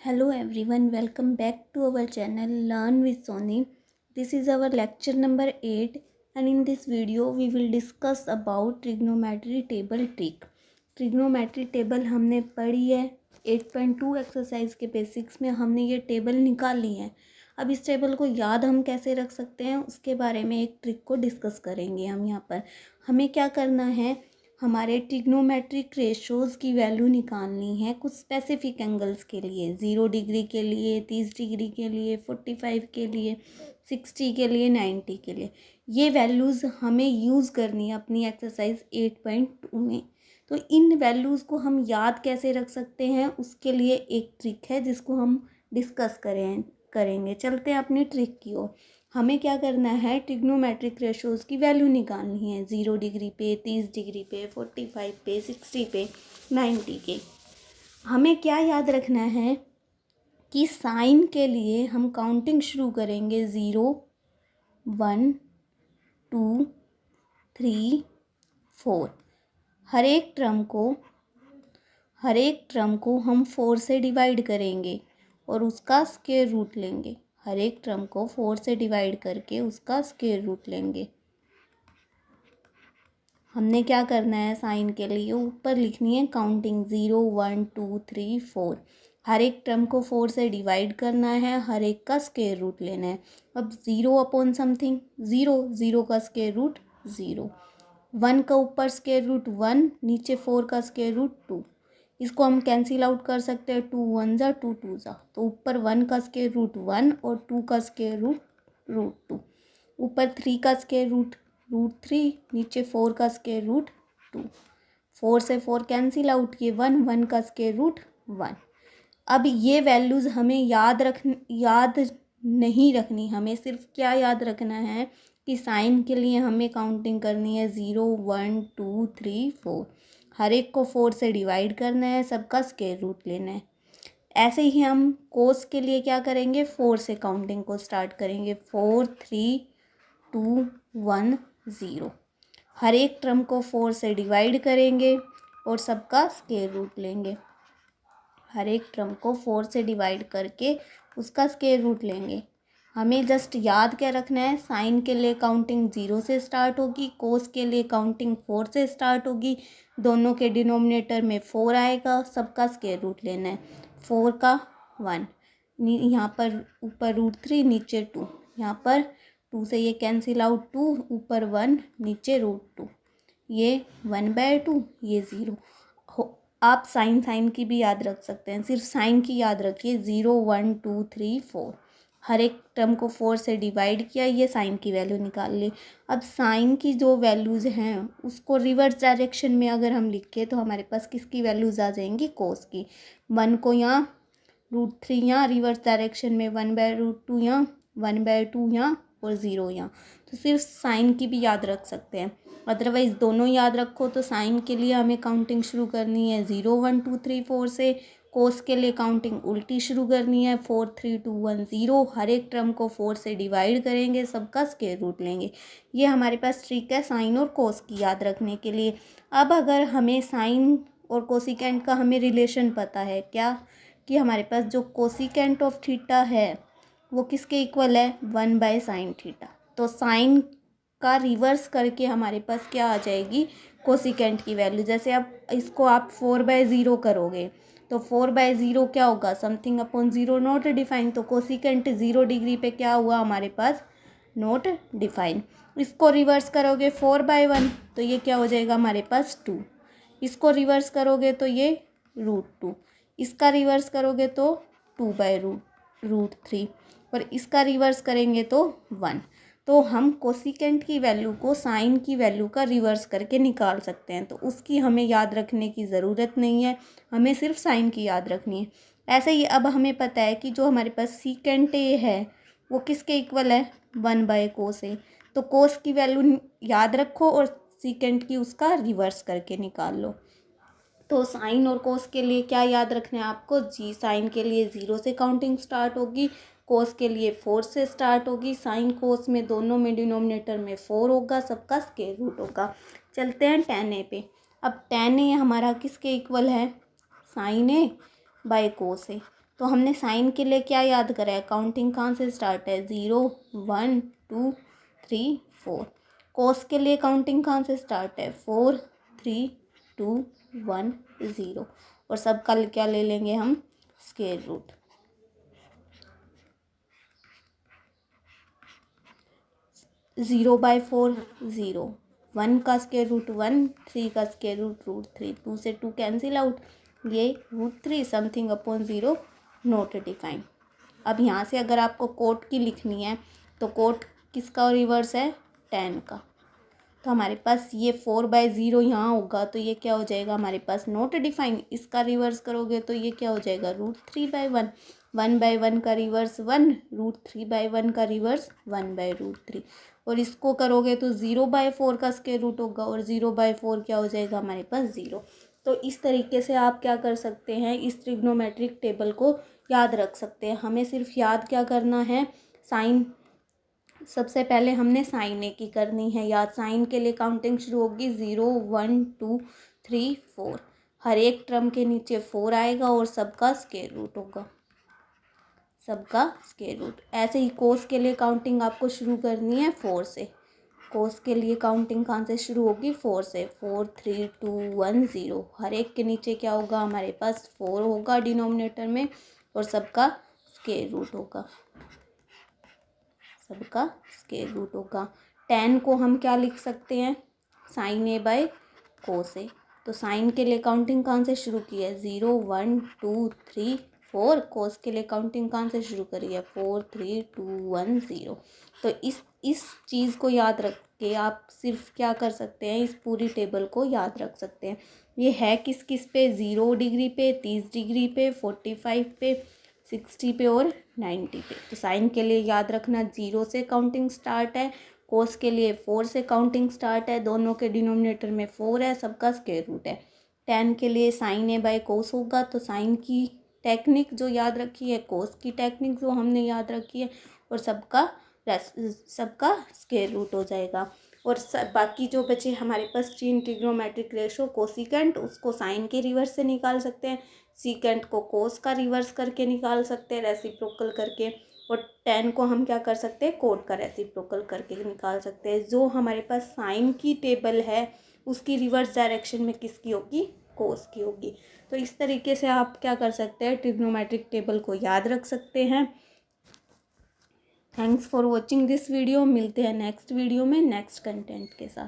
Hello everyone, welcome back to our channel Learn with Sony. This is our lecture number 8 and in this video we will discuss about trigonometry table trick. Trigonometry table हमने पढ़ी है 8.2 exercise के basics में हमने ये table निकाली है। अब इस टेबल को याद हम कैसे रख सकते हैं उसके बारे में एक ट्रिक को डिस्कस करेंगे हम यहाँ पर। हमें क्या करना है, हमारे ट्रिग्नोमेट्रिक रेशोज़ की वैल्यू निकालनी है कुछ स्पेसिफिक एंगल्स के लिए, 0 डिग्री के लिए, 30 डिग्री के लिए, 45 के लिए, 60 के लिए, 90 के लिए। ये वैल्यूज़ हमें यूज़ करनी है अपनी एक्सरसाइज 8.2 में। तो इन वैल्यूज़ को हम याद कैसे रख सकते हैं उसके लिए एक ट्रिक है जिसको हम डिस्कस करेंगे। चलते हैं अपनी ट्रिक की ओर। हमें क्या करना है, ट्रिग्नोमेट्रिक रेशोज़ की वैल्यू निकालनी है 0 डिग्री पे, 30 डिग्री पे, 45 पे, 60 पे, 90 के। हमें क्या याद रखना है कि साइन के लिए हम काउंटिंग शुरू करेंगे 0, 1, 2, 3, 4। हर एक टर्म को हम 4 से डिवाइड करेंगे और उसका स्क्वायर रूट लेंगे। हर एक टर्म को 4 से डिवाइड करके उसका स्क्वायर रूट लेंगे। हमने क्या करना है, साइन के लिए ऊपर लिखनी है काउंटिंग 0, 1, 2, 3, 4। हर एक टर्म को 4 से डिवाइड करना है, हर एक का स्क्वायर रूट लेना है। अब 0 अपॉन समथिंग 0, 0 का स्क्वायर रूट 0, 1 का ऊपर स्क्वायर रूट 1, नीचे 4 का स्क्वायर रूट 2। इसको हम कैंसिल आउट कर सकते हैं, 2 1 ज़ा 2 2 ज़ा। तो ऊपर 1 का स्क्वायर रूट 1 और 2 का स्क्वायर रूट 2। ऊपर 3 का स्क्वायर रूट 3, नीचे 4 का स्क्वायर रूट 2। 4 से 4 कैंसिल आउट किए, 1 1 का स्क्वायर रूट 1। अब ये वैल्यूज़ हमें याद नहीं रखनी, हमें सिर्फ क्या याद रखना है कि साइन के लिए हमें काउंटिंग करनी है 0, 1, 2, 3, 4। हर एक को 4 से डिवाइड करना है, सबका स्क्वायर रूट लेना है। ऐसे ही हम कोस के लिए क्या करेंगे, 4 से काउंटिंग को स्टार्ट करेंगे, 4, 3, 2, 1, 0। हर एक टर्म को 4 से डिवाइड करेंगे और सबका स्क्वायर रूट लेंगे। हर एक टर्म को 4 से डिवाइड करके उसका स्क्वायर रूट लेंगे। हमें जस्ट याद क्या रखना है, साइन के लिए काउंटिंग 0 से स्टार्ट होगी, कोस के लिए काउंटिंग 4 से स्टार्ट होगी। दोनों के डिनोमिनेटर में 4 आएगा, सबका स्क्वायर रूट लेना है। 4 का 1, यहाँ पर ऊपर रूट 3, नीचे 2। यहाँ पर 2 से ये कैंसिल आउट, 2 ऊपर 1, नीचे रूट 2। ये 1/2, ये 0 हो। आप साइन की भी याद रख सकते हैं, सिर्फ साइन की याद रखिए, 0, 1, 2, 3, 4। हर एक टर्म को 4 से डिवाइड किया, ये साइन की वैल्यू निकाल ली। अब साइन की जो वैल्यूज़ हैं उसको रिवर्स डायरेक्शन में अगर हम लिखें तो हमारे पास किसकी वैल्यूज़ आ जाएंगी, कोस की। 1 को यहाँ, √3 यहाँ, रिवर्स डायरेक्शन में 1/√2 यहाँ, 1/2 यहाँ और 0 यहाँ। तो सिर्फ साइन की भी याद रख सकते हैं, अदरवाइज़ दोनों याद रखो। तो साइन के लिए हमें काउंटिंग शुरू करनी है 0, 1, 2, 3, 4 से। कोस के लिए काउंटिंग उल्टी शुरू करनी है, 4, 3, 2, 1, 0। हर एक टर्म को 4 से डिवाइड करेंगे, सबका स्क्वायर रूट लेंगे। ये हमारे पास ट्रिक है साइन और कोस की याद रखने के लिए। अब अगर हमें साइन और कोसिकेंट का हमें रिलेशन पता है क्या, कि हमारे पास जो कोसिकेंट ऑफ थीटा है वो किसके इक्वल है, 1/sin थीटा। तो साइन का रिवर्स करके हमारे पास क्या आ जाएगी, कोसिकेंट की वैल्यू। जैसे अब इसको आप 4/0 करोगे तो 4/0 क्या होगा, समथिंग अपॉन 0 नॉट डिफाइन। तो कोसिकेंट 0 डिग्री पे क्या हुआ हमारे पास, नॉट डिफाइन। इसको रिवर्स करोगे 4/1 तो ये क्या हो जाएगा हमारे पास 2। इसको रिवर्स करोगे तो ये √2। इसका रिवर्स करोगे तो 2/√3 और इसका रिवर्स करेंगे तो 1। तो हम कोसिकेंट की वैल्यू को साइन की वैल्यू का रिवर्स करके निकाल सकते हैं, तो उसकी हमें याद रखने की ज़रूरत नहीं है, हमें सिर्फ साइन की याद रखनी है। ऐसे ही अब हमें पता है कि जो हमारे पास सीकेंट ए है वो किसके इक्वल है, 1/cos ए। तो कोस की वैल्यू याद रखो और सीकेंट की उसका रिवर्स करके निकाल लो। तो साइन और कोस के लिए क्या याद रखना है आपको, जी साइन के लिए 0 से काउंटिंग स्टार्ट होगी, कोस के लिए 4 से स्टार्ट होगी। साइन कोस में दोनों में डिनोमिनेटर में 4 होगा, सबका स्क्वायर रूट होगा। चलते हैं tan ए पे। अब tan ए हमारा किसके इक्वल है, sin A/cos A। तो हमने साइन के लिए क्या याद करा है, काउंटिंग कहाँ से स्टार्ट है, 0 1 2 3 4। कोस के लिए काउंटिंग कहाँ से स्टार्ट है, 4 3 2 1 0। और सबका क्या ले लेंगे हम, स्क्वायर रूट। 0/4 0, 1 का स्क्वायर रूट 1, 3 का स्क्वायर रूट 3, 2 से 2 कैंसिल आउट, ये √3 समथिंग अपॉन 0 नॉट डिफाइन। अब यहाँ से अगर आपको कोट की लिखनी है तो कोट किसका रिवर्स है, 10 का। तो हमारे पास ये 4/0 यहाँ होगा, तो ये क्या हो जाएगा हमारे पास, नॉट डिफाइन। इसका रिवर्स करोगे तो ये क्या हो जाएगा, √3/1। 1/1 का रिवर्स 1, √3/1 का रिवर्स 1/√3। और इसको करोगे तो 0/4 का स्क्वायर रूट होगा, और 0/4 क्या हो जाएगा हमारे पास, 0। तो इस तरीके से आप क्या कर सकते हैं, इस ट्रिग्नोमेट्रिक टेबल को याद रख सकते हैं। हमें सिर्फ याद क्या करना है, साइन। सबसे पहले हमने साइन ए की करनी है याद। साइन के लिए काउंटिंग शुरू होगी 0 1 2 3 4। हर एक टर्म के नीचे 4 आएगा और सबका स्क्वायर रूट होगा, सबका स्क्वायर रूट। ऐसे ही कोस के लिए काउंटिंग आपको शुरू करनी है 4 से। कोस के लिए काउंटिंग कहाँ से शुरू होगी, 4 से। 4 3 2 1 0। हर एक के नीचे क्या होगा हमारे पास, 4 होगा डिनोमिनेटर में, और सबका स्क्वायर रूट होगा, सबका स्क्वायर रूट होगा। 10 को हम क्या लिख सकते हैं, साइन ए बाय कोस ए। तो साइन के लिए काउंटिंग कहाँ से शुरू की है, 0 1 2 3 4। कोस के लिए काउंटिंग कहाँ से शुरू करी है, 4 3 2 1 0। तो इस चीज़ को याद रख के आप सिर्फ क्या कर सकते हैं, इस पूरी टेबल को याद रख सकते हैं। ये है किस किस पे, 0 डिग्री पे, 30 डिग्री पे, 45 पे, 60 पे और 90 पे। तो साइन के लिए याद रखना 0 से काउंटिंग स्टार्ट है, कोस के लिए 4 से काउंटिंग स्टार्ट है, दोनों के डिनोमिनेटर में 4 है, सबका स्क्वायर रूट है। 10 के लिए साइन ए बाय कोस होगा, तो साइन की टेक्निक जो याद रखी है, कोस की टेक्निक जो हमने याद रखी है, और सबका स्क्वायर रूट हो जाएगा। और बाकी जो बचे हमारे पास चेन ट्रिग्नोमेट्रिक रेशो कोसिकेंट, उसको साइन के रिवर्स से निकाल सकते हैं, सीकेंट को कोस का रिवर्स करके निकाल सकते हैं रेसिप्रोकल करके, और 10 को हम क्या कर सकते हैं, कोट का रेसिप्रोकल करके निकाल सकते हैं। जो हमारे पास साइन की टेबल है उसकी रिवर्स डायरेक्शन में किसकी होगी, कोस की होगी। तो इस तरीके से आप क्या कर सकते हैं, ट्रिग्नोमेट्रिक टेबल को याद रख सकते हैं। Thanks for watching this video. मिलते हैं नेक्स्ट वीडियो में नेक्स्ट कंटेंट के साथ।